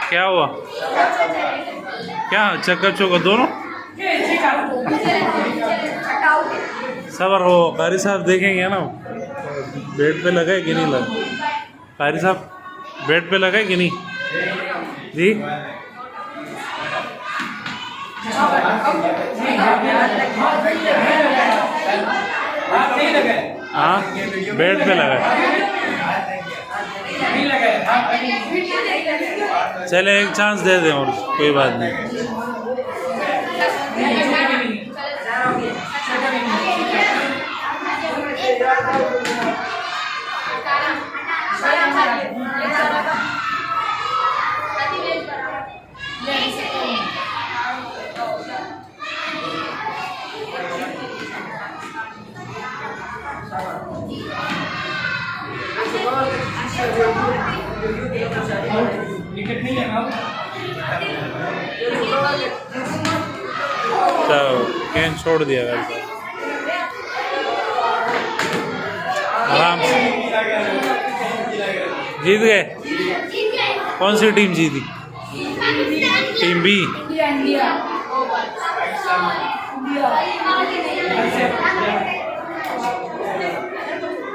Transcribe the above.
क्या हुआ? क्या चक्कर चौका दोनों? सबर हो, कारी साहब देखेंगे ना बेड पे लगा है कि नहीं लगा। कारी साहब बेड पे लगा है कि नहीं जी? हाँ बेड पे लगा है। चले एक चांस दे दें और कोई बात नहीं। चलो कैन छोड़ दिया वैसे आराम से। जीत गए? कौन सी टीम जीती? Team B. इंडिया